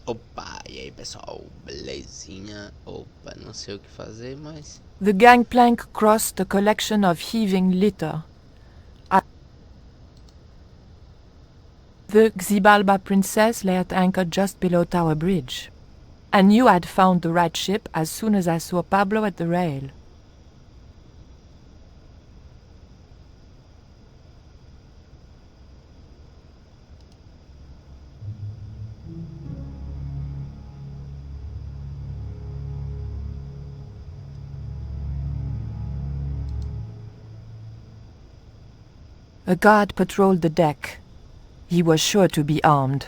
Opa, e aí pessoal, belezinha? Opa, não sei o que fazer, mas... The gangplank crossed a collection of heaving litter. The Xibalba Princess lay at anchor just below Tower Bridge. I knew I'd found the right ship as soon as I saw Pablo at the rail. A guard patrolled the deck. He was sure to be armed.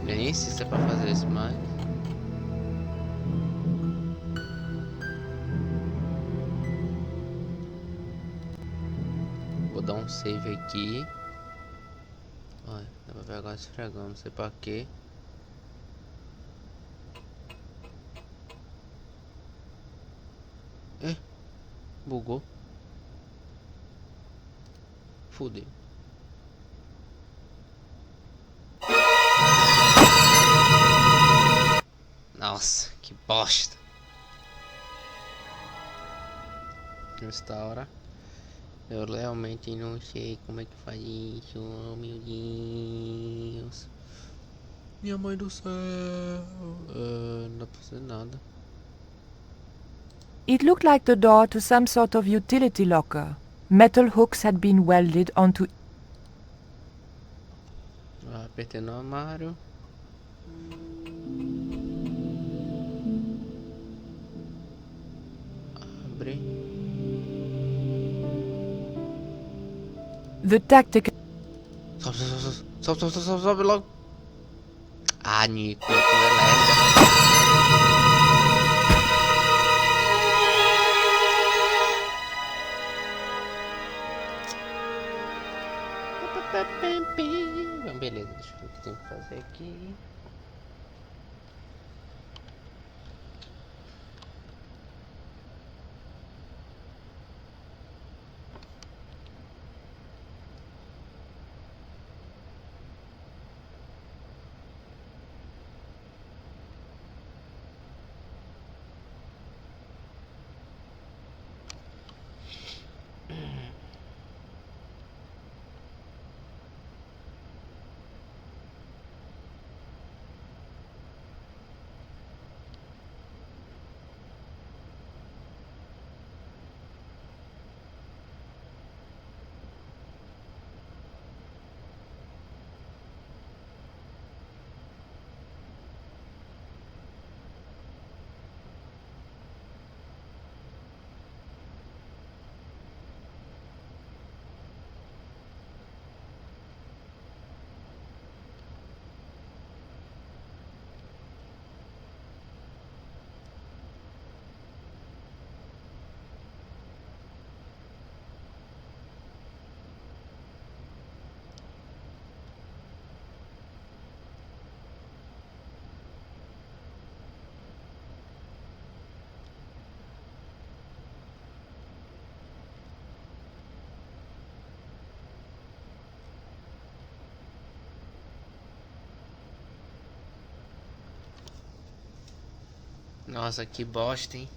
Eu nem sei se é pra fazer isso, mas... Vou dar um save aqui. Olha, dá pra pegar um esfregão, não sei pra quê. Bugou. Fudeu. Nossa, que bosta. Nesta hora eu realmente não sei como é que faz isso. Oh, meu Deus. Minha mãe do céu. Não dá pra fazer nada. It looked like the door to some sort of utility locker. Metal hooks had been welded onto. Apertei no armário. Abre. The tactical. Sobe logo. Ah, Nico, tu é lerda. Beleza, deixa eu ver o que tem que fazer aqui. Nossa, que bosta, hein?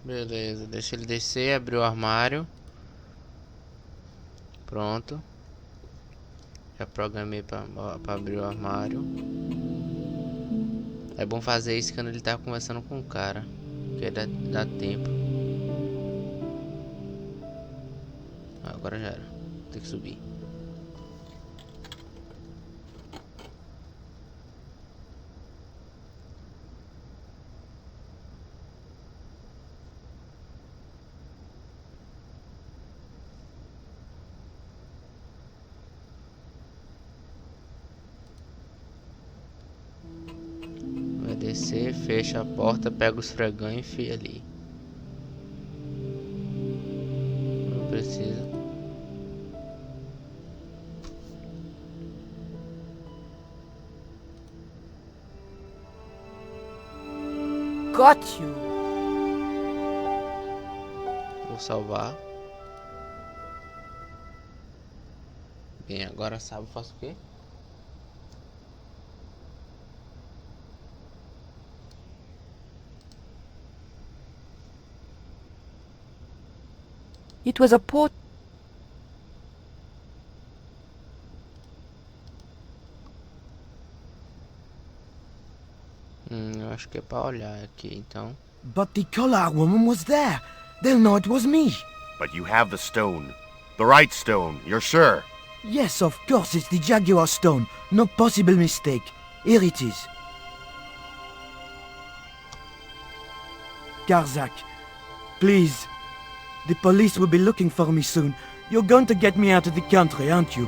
Beleza, deixa ele descer, abrir o armário. Pronto. Já programei pra abrir o armário. É bom fazer isso quando ele tá conversando com o cara, porque dá tempo. Agora já era. Tem que subir. Vai descer, fecha a porta, pega os fregão e enfia ali. Não precisa. got you. Vou salvar. Bem, agora sabe, faço o quê? It was a port. Eu acho que é pra olhar aqui, então. But the collar woman was there. They'll know it was me. But you have the stone. The right stone, you're sure? Yes, of course, it's the Jaguar stone. No possible mistake. Here it is. Garzak, please. The police will be looking for me soon. You're going to get me out of the country, aren't you?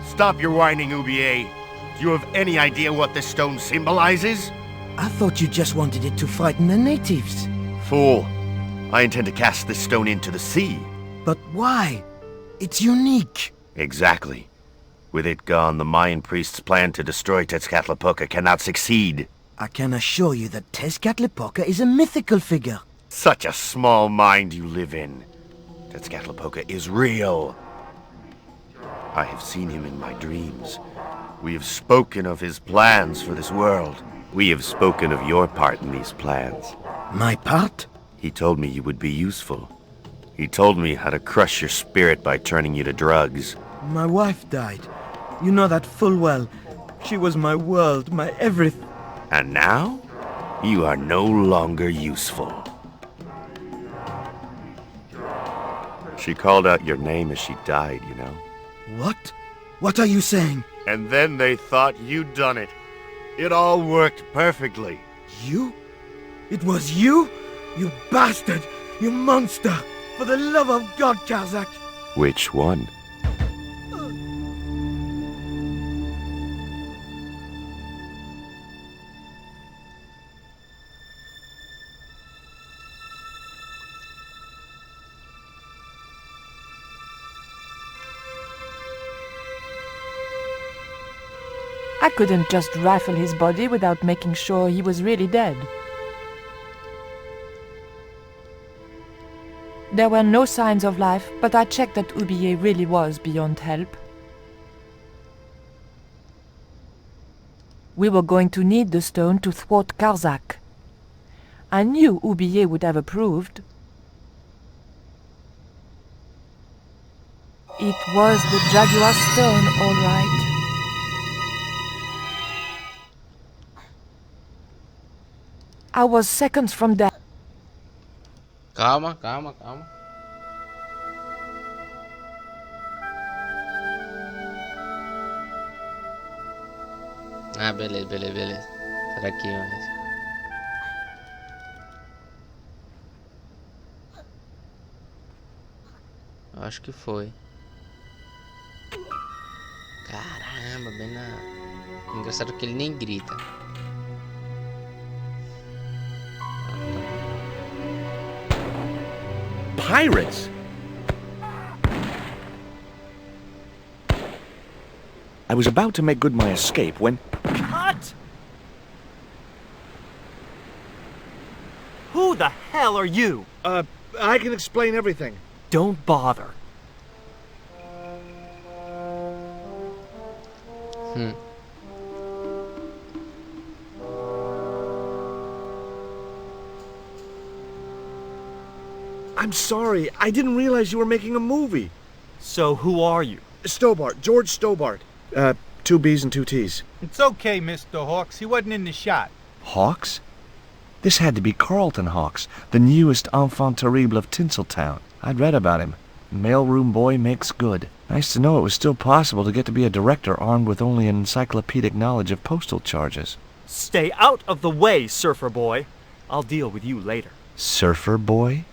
Stop your whining, Ubier. Do you have any idea what this stone symbolizes? I thought you just wanted it to frighten the natives. Fool. I intend to cast this stone into the sea. But why? It's unique. Exactly. With it gone, the Mayan priest's plan to destroy Tezcatlipoca cannot succeed. I can assure you that Tezcatlipoca is a mythical figure. Such a small mind you live in. Tezcatlipoca is real. I have seen him in my dreams. We have spoken of his plans for this world. We have spoken of your part in these plans. My part? He told me you would be useful. He told me how to crush your spirit by turning you to drugs. My wife died. You know that full well. She was my world, my everything. And now, you are no longer useful. She called out your name as she died, you know? What? What are you saying? And then they thought you'd done it. It all worked perfectly. You? It was you? You bastard! You monster! For the love of God, Karzak! Which one? I couldn't just rifle his body without making sure he was really dead. There were no signs of life, but I checked that Ubier really was beyond help. We were going to need the stone to thwart Karzak. I knew Ubier would have approved. It was the Jaguar stone, all right. I was seconds from death. Calma, calma, calma. Ah, beleza, beleza, beleza. Será que eu acho que foi. Caramba, bem na... Engraçado que ele nem grita. Pirates! I was about to make good my escape when... Cut! Who the hell are you? I can explain everything. Don't bother. I'm sorry, I didn't realize you were making a movie. So who are you? Stobart, George Stobart. 2 B's and 2 T's. It's okay, Mr. Hawks. He wasn't in the shot. Hawks? This had to be Carlton Hawks, the newest enfant terrible of Tinseltown. I'd read about him. Mailroom boy makes good. Nice to know it was still possible to get to be a director armed with only an encyclopedic knowledge of postal charges. Stay out of the way, surfer boy. I'll deal with you later. Surfer boy?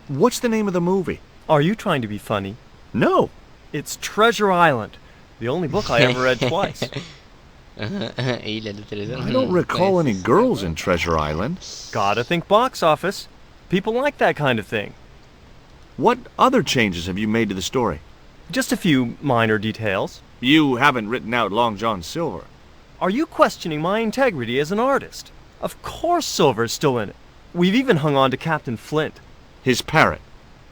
What's the name of the movie? Are you trying to be funny? No. It's Treasure Island, the only book I ever read twice. Ilha do Tesouro. I don't recall any girls in Treasure Island. Gotta think box office. People like that kind of thing. What other changes have you made to the story? Just a few minor details. You haven't written out Long John Silver. Are you questioning my integrity as an artist? Of course Silver's still in it. We've even hung on to Captain Flint. His parrot.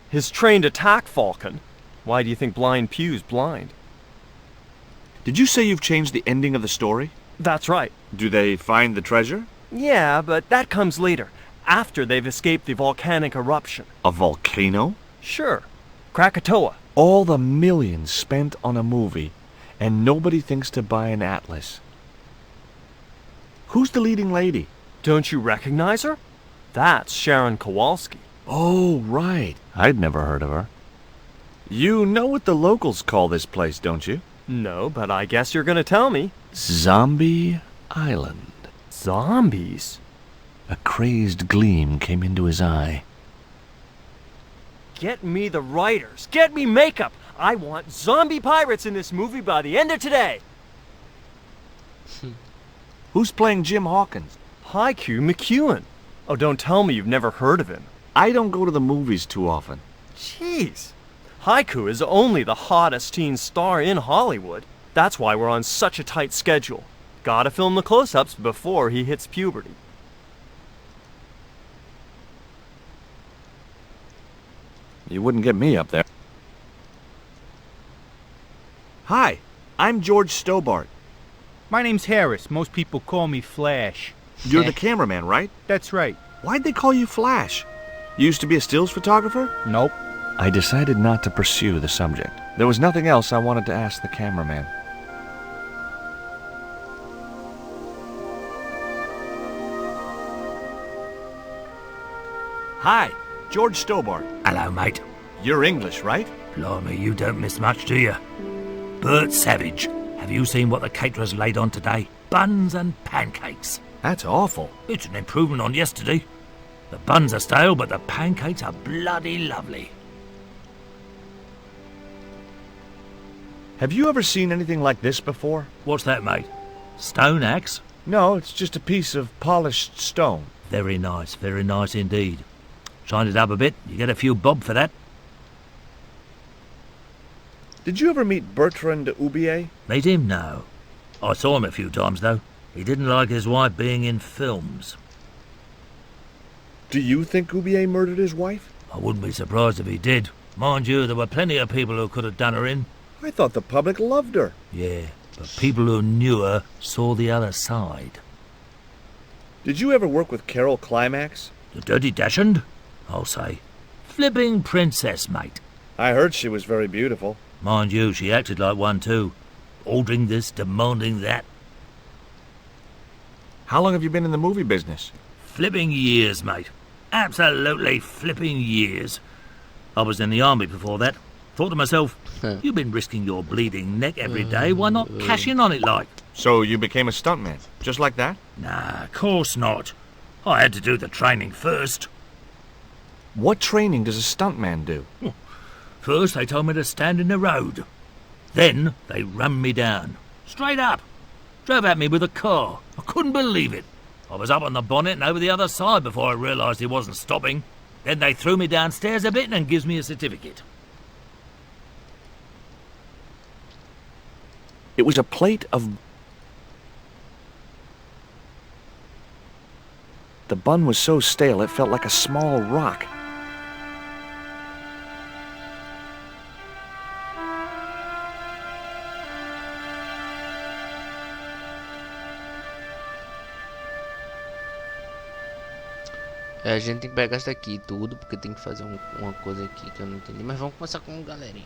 His trained attack falcon. Why do you think Blind Pew's blind? Did you say you've changed the ending of the story? That's right. Do they find the treasure? Yeah, but that comes later, after they've escaped the volcanic eruption. A volcano? Sure. Krakatoa. All the millions spent on a movie, and nobody thinks to buy an atlas. Who's the leading lady? Don't you recognize her? That's Sharon Kowalski. Oh, right. I'd never heard of her. You know what the locals call this place, don't you? No, but I guess you're gonna tell me. Zombie Island. Zombies? A crazed gleam came into his eye. Get me the writers. Get me makeup. I want zombie pirates in this movie by the end of today. Who's playing Jim Hawkins? Haiku McEwen. Oh, don't tell me you've never heard of him. I don't go to the movies too often. Jeez. Haiku is only the hottest teen star in Hollywood. That's why we're on such a tight schedule. Gotta film the close-ups before he hits puberty. You wouldn't get me up there. Hi, I'm George Stobart. My name's Harris. Most people call me Flash. You're the cameraman, right? That's right. Why'd they call you Flash? You used to be a stills photographer? Nope. I decided not to pursue the subject. There was nothing else I wanted to ask the cameraman. Hi, George Stobart. Hello, mate. You're English, right? Blimey, you don't miss much, do you? Bert Savage. Have you seen what the caterers laid on today? Buns and pancakes. That's awful. It's an improvement on yesterday. The buns are stale, but the pancakes are bloody lovely. Have you ever seen anything like this before? What's that, mate? Stone axe? No, it's just a piece of polished stone. Very nice indeed. Shine it up a bit, you get a few bob for that. Did you ever meet Bertrand Oubier? Meet him? No. I saw him a few times, though. He didn't like his wife being in films. Do you think Oubier murdered his wife? I wouldn't be surprised if he did. Mind you, there were plenty of people who could have done her in. I thought the public loved her. Yeah, but people who knew her saw the other side. Did you ever work with Carol Climax? The Dirty Dachshund? I'll say. Flipping princess, mate. I heard she was very beautiful. Mind you, she acted like one too. Ordering this, demanding that. How long have you been in the movie business? Flipping years, mate. Absolutely flipping years. I was in the army before that. Thought to myself, you've been risking your bleeding neck every day, why not cash in on it like? So you became a stuntman, just like that? Nah, of course not. I had to do the training first. What training does a stuntman do? First they told me to stand in the road. Then they run me down. Straight up. Drove at me with a car. I couldn't believe it. I was up on the bonnet and over the other side before I realised he wasn't stopping. Then they threw me downstairs a bit and gives me a certificate. It was a plate of... The bun was so stale it felt like a small rock. A gente tem que pegar isso daqui tudo, porque tem que fazer uma coisa aqui que eu não entendi. Mas vamos começar com galerinha.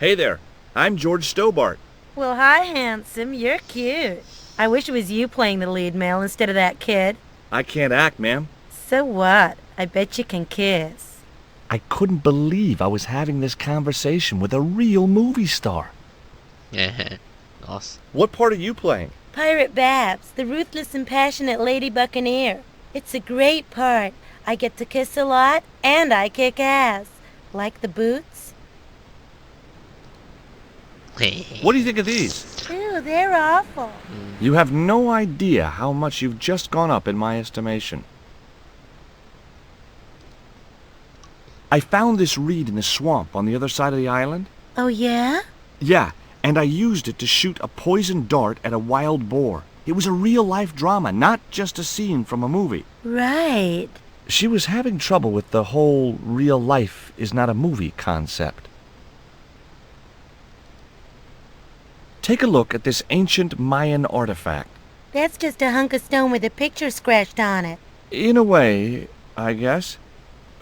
Hey there, I'm George Stobart. Well, hi, handsome. You're cute. I wish it was you playing the lead male instead of that kid. I can't act, ma'am. So what? I bet you can kiss. I couldn't believe I was having this conversation with a real movie star. Nossa. What part are you playing? Pirate Babs, the ruthless and passionate lady buccaneer. It's a great part. I get to kiss a lot, and I kick ass. Like the boots? What do you think of these? Ooh, Ew, they're awful. You have no idea how much you've just gone up in my estimation. I found this reed in the swamp on the other side of the island. Oh, yeah? Yeah, and I used it to shoot a poisoned dart at a wild boar. It was a real-life drama, not just a scene from a movie. Right. She was having trouble with the whole real life is not a movie concept. Take a look at this ancient Mayan artifact. That's just a hunk of stone with a picture scratched on it. In a way, I guess.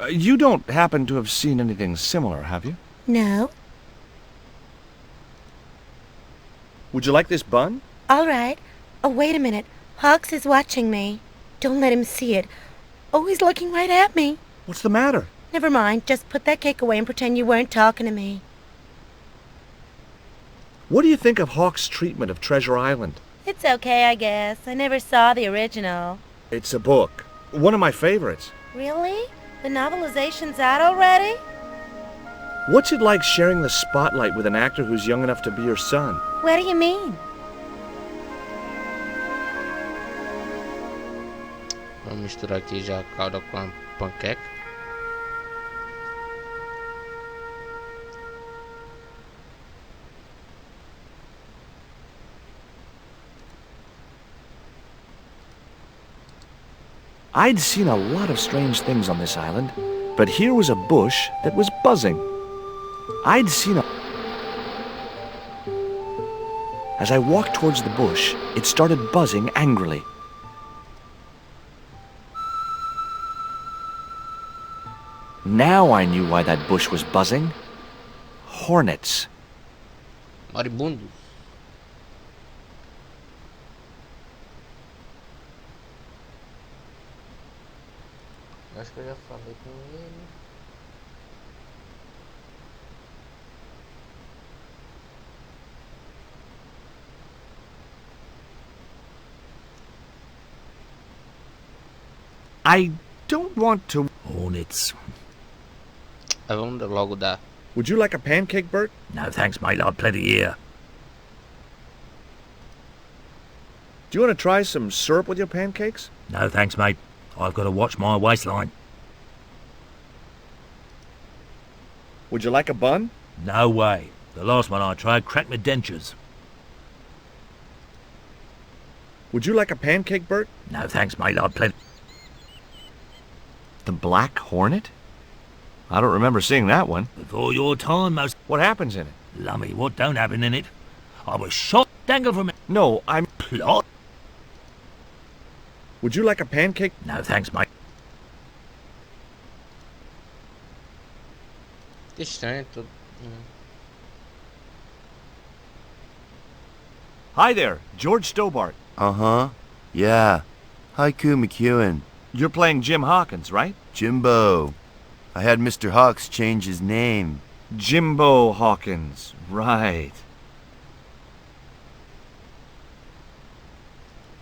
You don't happen to have seen anything similar, have you? No. Would you like this bun? All right. Oh, wait a minute. Hawks is watching me. Don't let him see it. Oh, he's looking right at me. What's the matter? Never mind. Just put that cake away and pretend you weren't talking to me. What do you think of Hawk's treatment of Treasure Island? It's okay, I guess. I never saw the original. It's a book. One of my favorites. Really? The novelization's out already? What's it like sharing the spotlight with an actor who's young enough to be your son? What do you mean? Vamos misturar aqui já a calda com a panqueca. I'd seen a lot of strange things on this island, but here was a bush that was buzzing. I'd seen a... As I walked towards the bush, it started buzzing angrily. Now I knew why that bush was buzzing. Hornets. Maribundo. Acho que eu já falei com ele. I don't want to... Hornets. Vamos logo dar. Would you like a pancake, Bert? No thanks, mate. I've plenty here. Do you want to try some syrup with your pancakes? No thanks, mate. I've got to watch my waistline. Would you like a bun? No way. The last one I tried cracked my dentures. Would you like a pancake, Bert? No thanks, mate. I've plenty... The Black Hornet? I don't remember seeing that one. Before your time, most... What happens in it? Lummy, what don't happen in it? I was shot, dangled from it. No, I'm... Plot? Would you like a pancake? No thanks, mate. Que estranho tudo. Hi there, George Stobart. Uh-huh. Yeah. Haiku McEwen. You're playing Jim Hawkins, right? Jimbo. I had Mr. Hawks change his name. Jimbo Hawkins, right.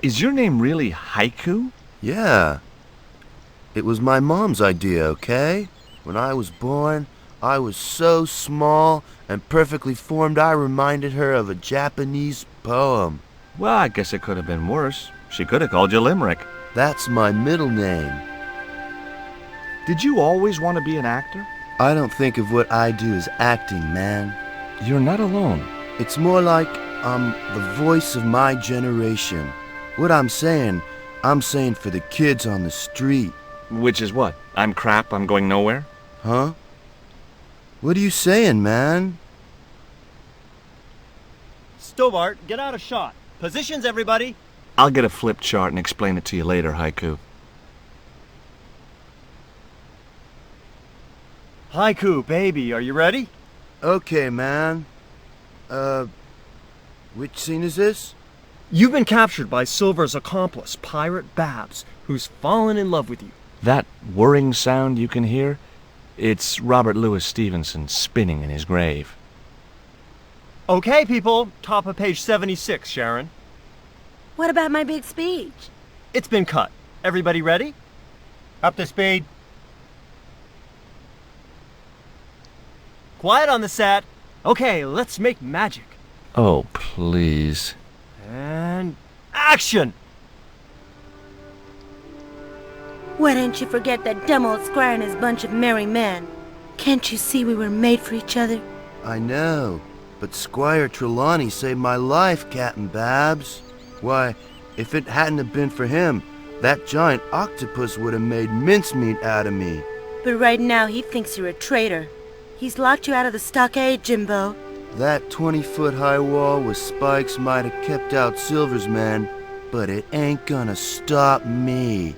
Is your name really Haiku? Yeah. It was my mom's idea, okay? When I was born, I was so small and perfectly formed I reminded her of a Japanese poem. Well, I guess it could have been worse. She could have called you Limerick. That's my middle name. Did you always want to be an actor? I don't think of what I do as acting, man. You're not alone. It's more like I'm the voice of my generation. What I'm saying for the kids on the street. Which is what? I'm crap, I'm going nowhere? Huh? What are you saying, man? Stobart, get out of shot. Positions, everybody. I'll get a flip chart and explain it to you later, Haiku. Haiku, baby, are you ready? Okay, man. Which scene is this? You've been captured by Silver's accomplice, Pirate Babs, who's fallen in love with you. That whirring sound you can hear? It's Robert Louis Stevenson spinning in his grave. Okay, people, top of page 76, Sharon. What about my big speech? It's been cut. Everybody ready? Up to speed. Quiet on the set. Okay, let's make magic. Oh, please. Action! Why don't you forget that dumb old squire and his bunch of merry men? Can't you see we were made for each other? I know, but Squire Trelawney saved my life, Captain Babs. Why, if it hadn't have been for him, that giant octopus would have made mincemeat out of me. But right now he thinks you're a traitor. He's locked you out of the stockade, Jimbo. That 20-foot-high wall with spikes might have kept out Silver's men, but it ain't gonna stop me.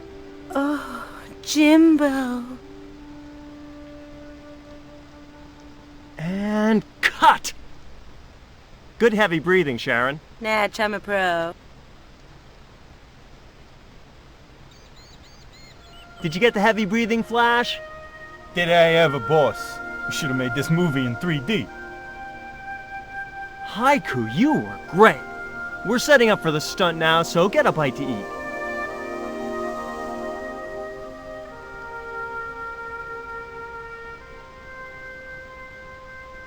Oh, Jimbo. And cut! Good heavy breathing, Sharon. Natch, I'm a pro. Did you get the heavy breathing, Flash? Did I ever, boss? We should have made this movie in 3D. Haiku, you were great. We're setting up for the stunt now, so get a bite to eat.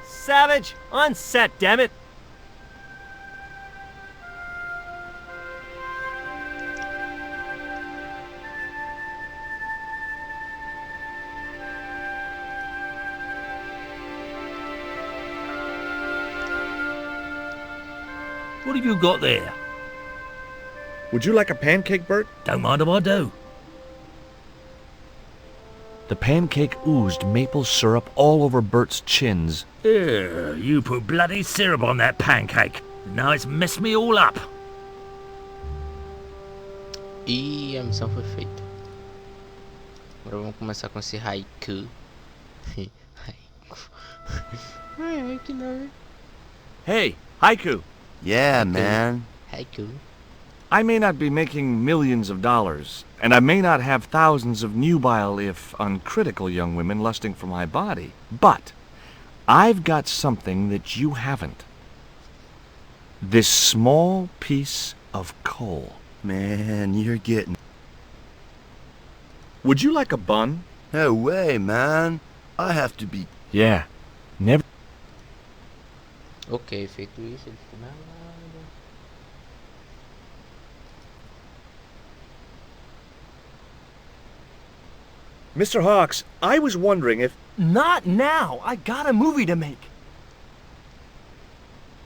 Savage, on set, damn it. What have you got there? Would you like a pancake, Bert? Don't mind if I do. The pancake oozed maple syrup all over Bert's chins. You put bloody syrup on that pancake. Now it's messed me all up. E a missão foi feita. Agora vamos começar com esse haiku. Haiku. Ai, que nome. Hey, Haiku. Yeah, man. Haiku. I may not be making millions of dollars, and I may not have thousands of nubile, if uncritical, young women lusting for my body, but I've got something that you haven't. This small piece of coal. Man, you're getting... Would you like a bun? No way, man. I have to be... Yeah, never... Ok, feito isso, ele ficou na lado. Mr. Hawks, I was wondering if... Not now! I got a movie to make.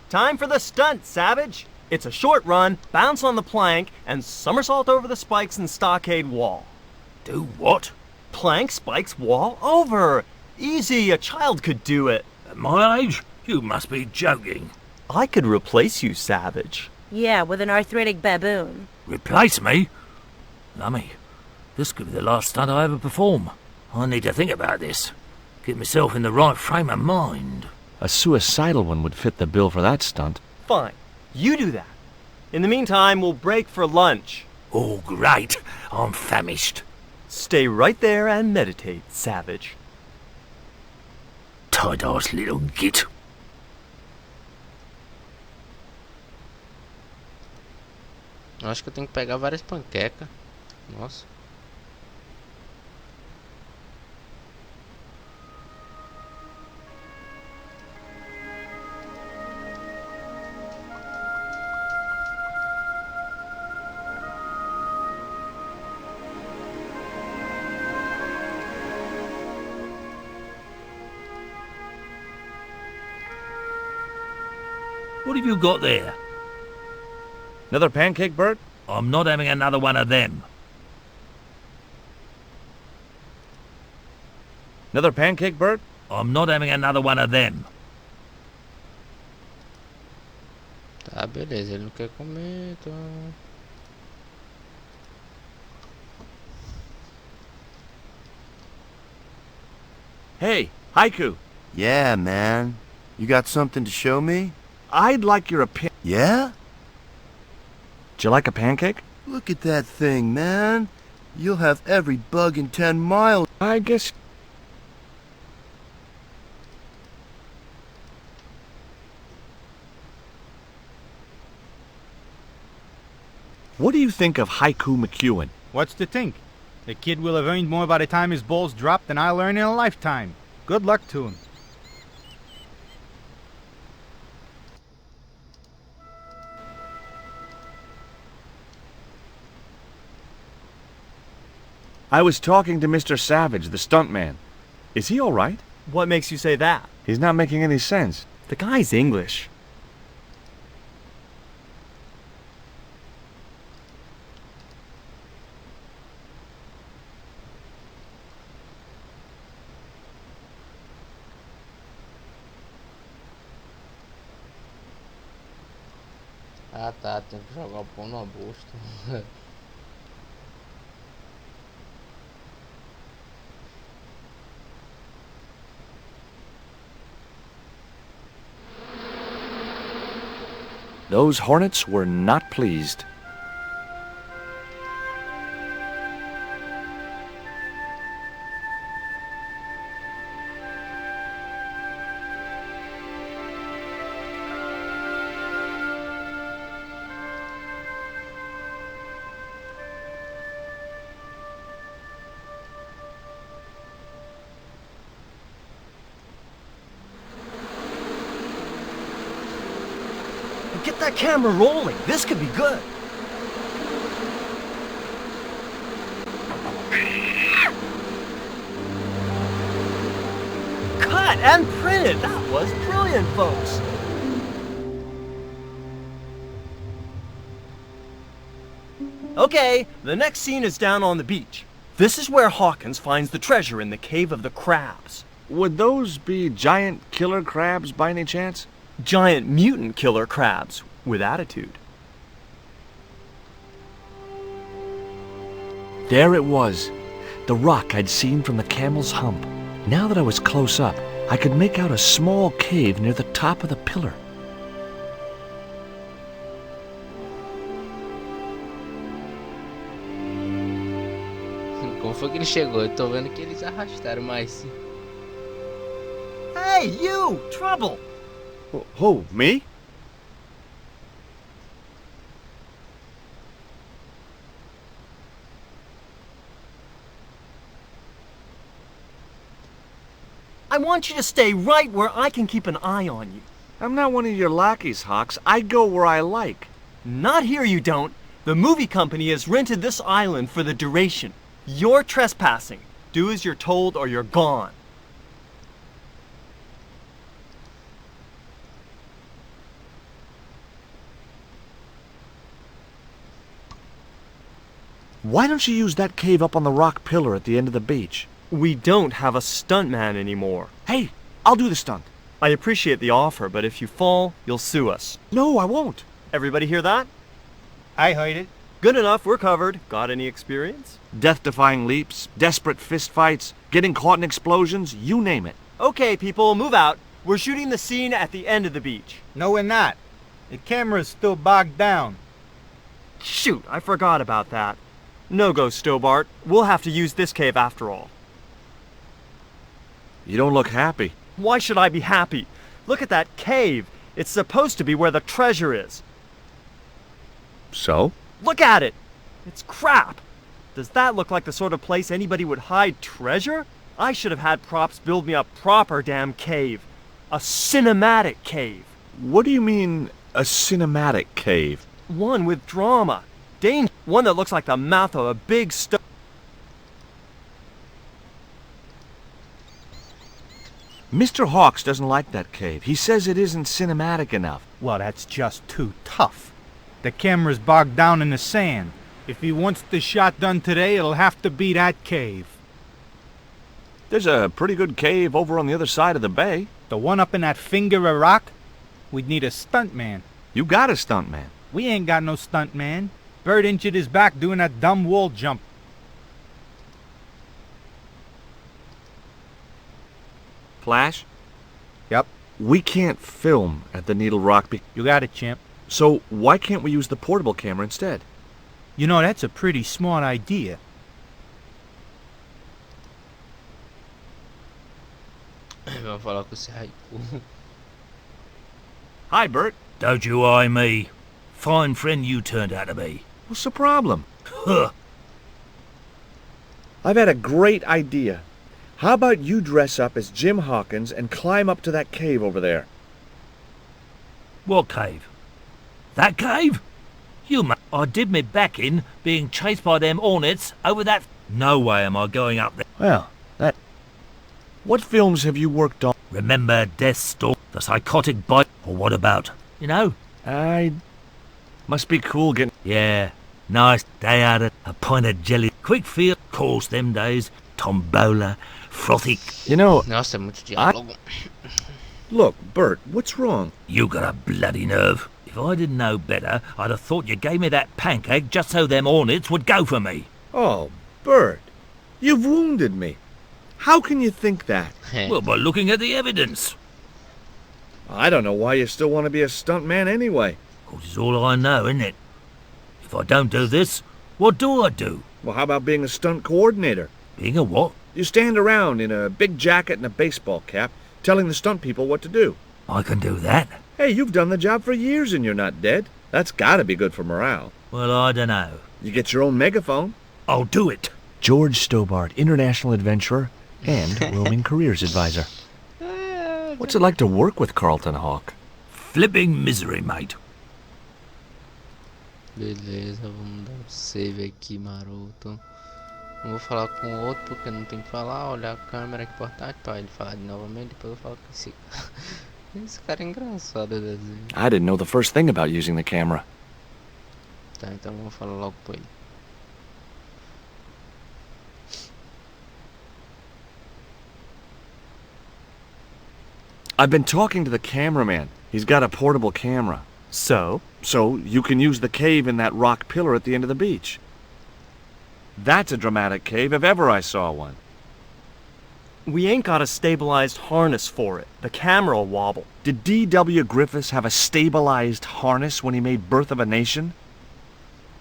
Time for the stunt, Savage! It's a short run, bounce on the plank, and somersault over the spikes and stockade wall. Do what? Plank, spikes, wall, over! Easy, a child could do it. At my age? You must be joking. I could replace you, Savage. Yeah, with an arthritic baboon. Replace me? Lummy, this could be the last stunt I ever perform. I need to think about this. Get myself in the right frame of mind. A suicidal one would fit the bill for that stunt. Fine, you do that. In the meantime, we'll break for lunch. Oh, great. I'm famished. Stay right there and meditate, Savage. Tight-ass little git. Eu acho que eu tenho que pegar várias panquecas. Nossa. What have you got there? Another pancake, Bert? I'm not having another one of them. Another pancake, Bert? I'm not having another one of them. Tá, beleza, ele não quer comer, então... Hey, Haiku. Yeah, man. You got something to show me? I'd like your opinion. Yeah? Do you like a pancake? Look at that thing, man. You'll have every bug in 10 miles. I guess... What do you think of Haiku McEwen? What's to think? The kid will have earned more by the time his balls drop than I'll earn in a lifetime. Good luck to him. I was talking to Mr. Savage, the stuntman. Is he all right? What makes you say that? He's not making any sense. The guy's English. Ah tá, tem que jogar o pão no agosto. Those hornets were not pleased. Get that camera rolling. This could be good. Cut and printed. That was brilliant, folks. Okay, the next scene is down on the beach. This is where Hawkins finds the treasure in the Cave of the Crabs. Would those be giant killer crabs by any chance? Giant mutant killer crabs with attitude. There it was, the rock I'd seen from the camel's hump. Now that I was close up, I could make out a small cave near the top of the pillar. Como foi que ele chegou? Eu tô vendo que eles arrastaram, mas... Hey, you! Trouble! Who, me? I want you to stay right where I can keep an eye on you. I'm not one of your lackeys, Hawks. I go where I like. Not here, you don't. The movie company has rented this island for the duration. You're trespassing. Do as you're told or you're gone. Why don't you use that cave up on the rock pillar at the end of the beach? We don't have a stuntman anymore. Hey, I'll do the stunt. I appreciate the offer, but if you fall, you'll sue us. No, I won't. Everybody hear that? I heard it. Good enough, we're covered. Got any experience? Death-defying leaps, desperate fistfights, getting caught in explosions, you name it. Okay, people, move out. We're shooting the scene at the end of the beach. No, we're not. The camera's still bogged down. Shoot, I forgot about that. No go, Stobart. We'll have to use this cave after all. You don't look happy. Why should I be happy? Look at that cave. It's supposed to be where the treasure is. So? Look at it! It's crap! Does that look like the sort of place anybody would hide treasure? I should have had props build me a proper damn cave. A cinematic cave. What do you mean, a cinematic cave? One with drama. One that looks like the mouth of a big stone. Mr. Hawks doesn't like that cave. He says it isn't cinematic enough. Well, that's just too tough. The camera's bogged down in the sand. If he wants the shot done today, it'll have to be that cave. There's a pretty good cave over on the other side of the bay. The one up in that finger of rock? We'd need a stuntman. You got a stuntman. We ain't got no stuntman. Bird injured his back doing that dumb wall jump. Flash? Yep. We can't film at the Needle Rock. You got it, champ. So why can't we use the portable camera instead? You know, that's a pretty smart idea. Vamos falar com esse Raikou. Hi, Bert. Don't you eye me. Fine friend you turned out to be. What's the problem? Huh. I've had a great idea. How about you dress up as Jim Hawkins and climb up to that cave over there? What cave? That cave? You I did me back in being chased by them hornets over that... No way am I going up there. Well, that... What films have you worked on? Remember Death's Stalk, The Psychotic Bite, or what about? You know? Must be cool getting... Yeah, nice day out of a pint of jelly. Quick feel, course them days. Tombola, frothy... You know... Nossa, é muito diálogo. Look, Bert, what's wrong? You got a bloody nerve. If I didn't know better, I'd have thought you gave me that pancake just so them hornets would go for me. Oh, Bert, you've wounded me. How can you think that? Well, by looking at the evidence. I don't know why you still want to be a stuntman anyway. Which is all I know, isn't it? If I don't do this, what do I do? Well, how about being a stunt coordinator? Being a what? You stand around in a big jacket and a baseball cap, telling the stunt people what to do. I can do that. Hey, you've done the job for years and you're not dead. That's gotta be good for morale. Well, I dunno. You get your own megaphone. I'll do it. George Stobart, international adventurer and roaming careers advisor. What's it like to work with Carlton Hawk? Flipping misery, mate. Beleza, vamos dar um save aqui, maroto. Não vou falar com o outro porque não tem que falar. Olha a câmera aqui portátil para ele falar novamente. Depois eu falo com esse cara. Esse cara é engraçado, desenho. I didn't know the first thing about using the camera. Tá, então vamos falar logo com ele. I've been talking to the cameraman. He's got a portable camera. So? So you can use the cave in that rock pillar at the end of the beach. That's a dramatic cave if ever I saw one. We ain't got a stabilized harness for it. The camera'll wobble. Did D.W. Griffiths have a stabilized harness when he made Birth of a Nation?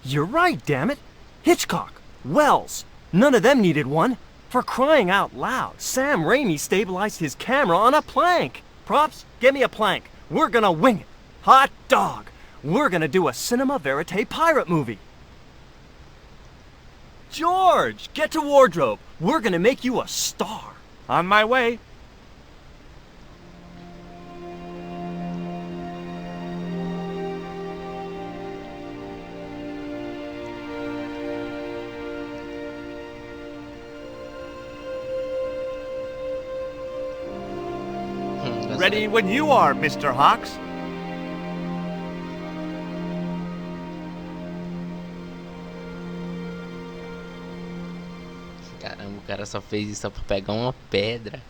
You're right, damn it. Hitchcock, Wells, none of them needed one. For crying out loud, Sam Raimi stabilized his camera on a plank. Props, get me a plank. We're gonna wing it. Hot dog. We're gonna do a cinema verite pirate movie. George, get to wardrobe. We're gonna make you a star. On my way. Ready when you are, Mr. Hawks. Caramba, o cara só fez isso só pra pegar uma pedra.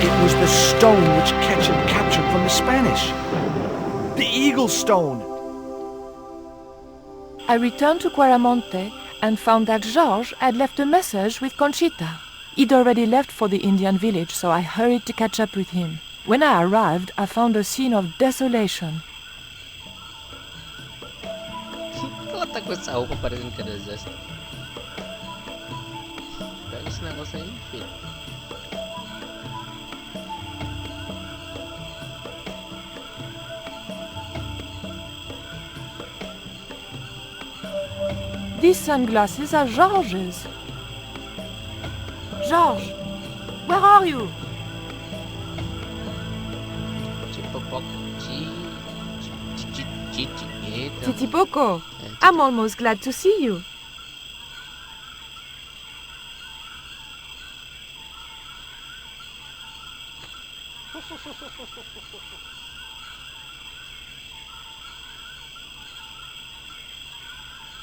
It was the stone which Ketchum captured from the Spanish. The Eagle Stone. I returned to Quaramonte and found that Georges had left a message with Conchita. He'd already left for the Indian village, so I hurried to catch up with him. When I arrived, I found a scene of desolation. Ela tá com essa roupa parecendo que é do exército. Pega esse negócio aí, filho. These sunglasses are George's. George, where are you? Titipoko, I'm almost glad to see you.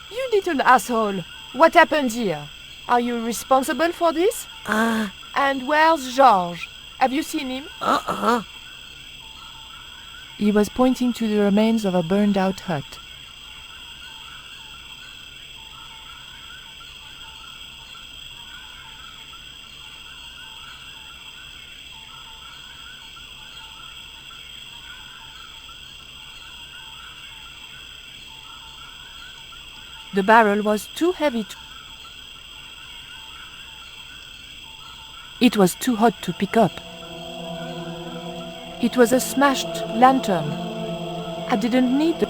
You little asshole! What happened here? Are you responsible for this? And where's George? Have you seen him? He was pointing to the remains of a burned-out hut. The barrel was too heavy to... It was too hot to pick up. It was a smashed lantern. I didn't need the...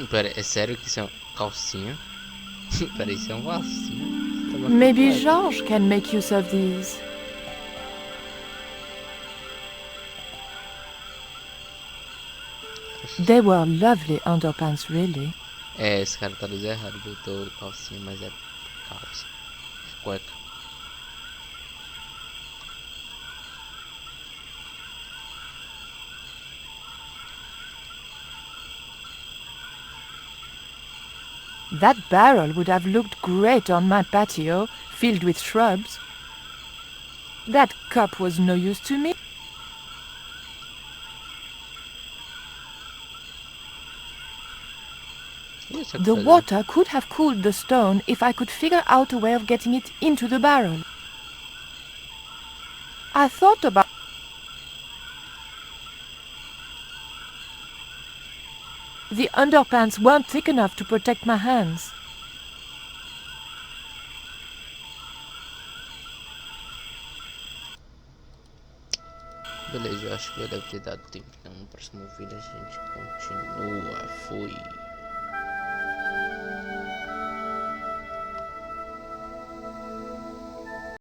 Pera, é sério que isso é uma calcinha? Pera, isso é uma calcinha? Maybe George can make use of these. They were lovely underpants, really. É, esse cara traduziu errado, botou calcinha, mas é calça. É cueca. That barrel would have looked great on my patio, filled with shrubs. That cup was no use to me. The water could have cooled the stone if I could figure out a way of getting it into the barrel. I thought about... The underpants weren't thick enough to protect my hands. Beleza, eu acho que já deve ter dado tempo. Então no próximo vídeo a gente continua. Fui.